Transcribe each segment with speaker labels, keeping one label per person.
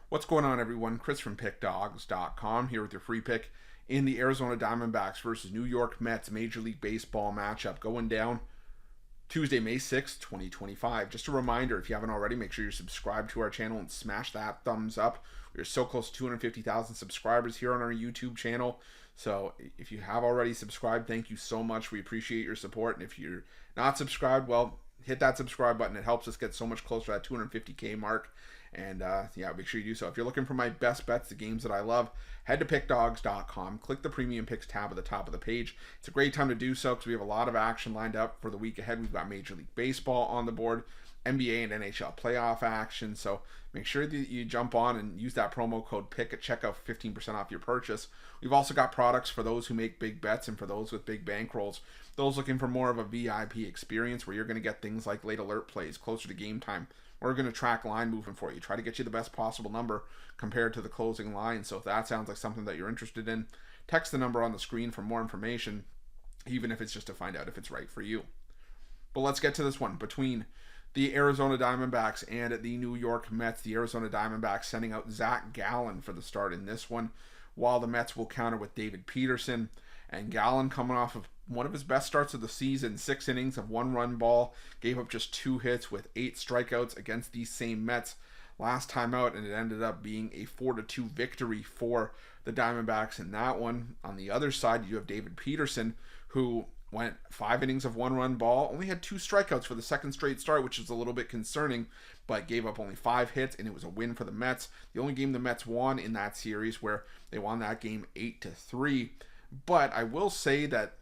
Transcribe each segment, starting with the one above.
Speaker 1: What's going on, everyone? Chris from Pickdawgz.com here with your free pick in the Arizona Diamondbacks versus New York Mets Major League Baseball matchup going down Tuesday, May 6th, 2025. Just a reminder, if you haven't already, make sure you're subscribed to our channel and smash that thumbs up. We're so close to 250,000 subscribers here on our YouTube channel. So if you have already subscribed, thank you so much. We appreciate your support. And if you're not subscribed, well, hit that subscribe button. It helps us get so much closer to that 250K mark. And yeah, make sure you do so. If you're looking for my best bets, the games that I love, head to pickdawgz.com. Click the Premium Picks tab at the top of the page. It's a great time to do so because we have a lot of action lined up for the week ahead. We've got Major League Baseball on the board, NBA and NHL playoff action. So make sure that you jump on and use that promo code PICK at checkout for 15% off your purchase. We've also got products for those who make big bets and for those with big bankrolls. Those looking for more of a VIP experience where you're going to get things like late alert plays closer to game time. We're going to track line movement for you. Try to get you the best possible number compared to the closing line. So if that sounds like something that you're interested in, text the number on the screen for more information, even if it's just to find out if it's right for you. But let's get to this one between the Arizona Diamondbacks and the New York Mets. The Arizona Diamondbacks sending out Zach Gallen for the start in this one, while the Mets will counter with David Peterson. And Gallen coming off of one of his best starts of the season, 6 innings of 1-run ball, gave up just 2 hits with 8 strikeouts against these same Mets last time out, and it ended up being a 4-2 victory for the Diamondbacks in that one. On the other side, you have David Peterson, who went 5 innings of 1-run ball, only had 2 strikeouts for the second straight start, which is a little bit concerning, but gave up only 5 hits, and it was a win for the Mets. The only game the Mets won in that series, where they won that game 8-3. But I will say that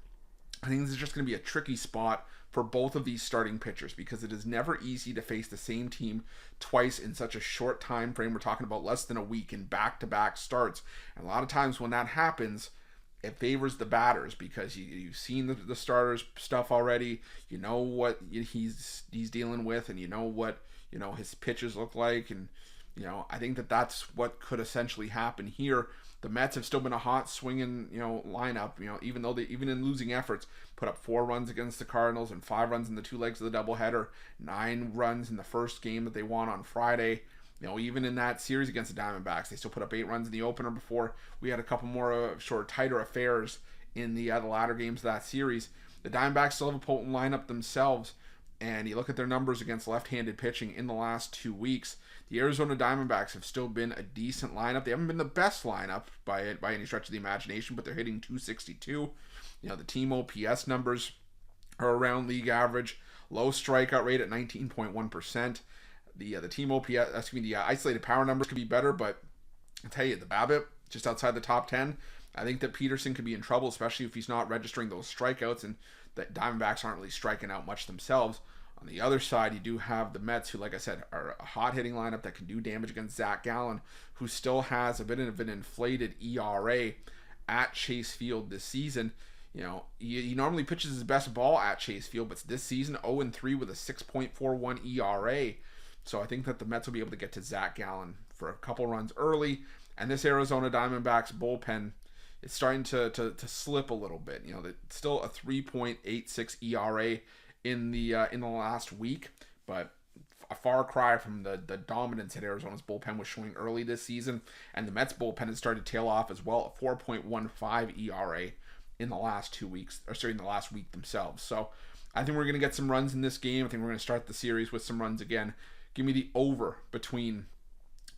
Speaker 1: I think this is just going to be a tricky spot for both of these starting pitchers because it is never easy to face the same team twice in such a short time frame. We're talking about less than a week in back-to-back starts. And a lot of times when that happens, it favors the batters because you've seen the starters stuff already. You know what he's dealing with, and you know what his pitches look like. And I think that's what could essentially happen here. The Mets have still been a hot swinging, lineup. Even though even in losing efforts, put up 4 runs against the Cardinals and 5 runs in the 2 legs of the doubleheader, 9 runs in the first game that they won on Friday. Even in that series against the Diamondbacks, they still put up 8 runs in the opener before we had a couple more tighter affairs in the latter games of that series. The Diamondbacks still have a potent lineup themselves, and you look at their numbers against left-handed pitching in the last 2 weeks. The Arizona Diamondbacks have still been a decent lineup. They haven't been the best lineup by any stretch of the imagination, but they're hitting .262. The team OPS numbers are around league average. Low strikeout rate at 19.1%. The team OPS, the isolated power numbers could be better, but I'll tell you, the BABIP just outside the top 10. I think that Peterson could be in trouble, especially if he's not registering those strikeouts, and that Diamondbacks aren't really striking out much themselves. On the other side, you do have the Mets, who, like I said, are a hot-hitting lineup that can do damage against Zach Gallen, who still has a bit of an inflated ERA at Chase Field this season. He normally pitches his best ball at Chase Field, but this season 0-3 with a 6.41 ERA. So I think that the Mets will be able to get to Zach Gallen for a couple runs early. And this Arizona Diamondbacks bullpen is starting to slip a little bit. It's still a 3.86 ERA in the last week, but a far cry from the dominance that Arizona's bullpen was showing early this season. And the Mets bullpen has started to tail off as well, a 4.15 ERA in the last 2 weeks, in the last week themselves. So I think we're going to get some runs in this game. I think we're going to start the series with some runs again. Give me the over between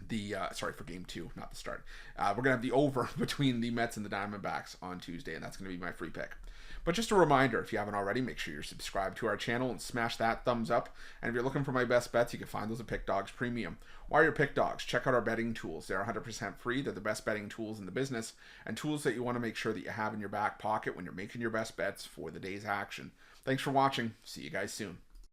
Speaker 1: the for game 2, not the start. We're gonna have the over between the Mets and the Diamondbacks on Tuesday, and that's gonna be my free pick. But just a reminder, if you haven't already, make sure you're subscribed to our channel and smash that thumbs up. And if you're looking for my best bets, you can find those at Pickdawgz Premium. While you're Pickdawgz, check out our betting tools. They're 100% free. They're the best betting tools in the business, and tools that you want to make sure that you have in your back pocket when you're making your best bets for the day's action. Thanks for watching. See you guys soon.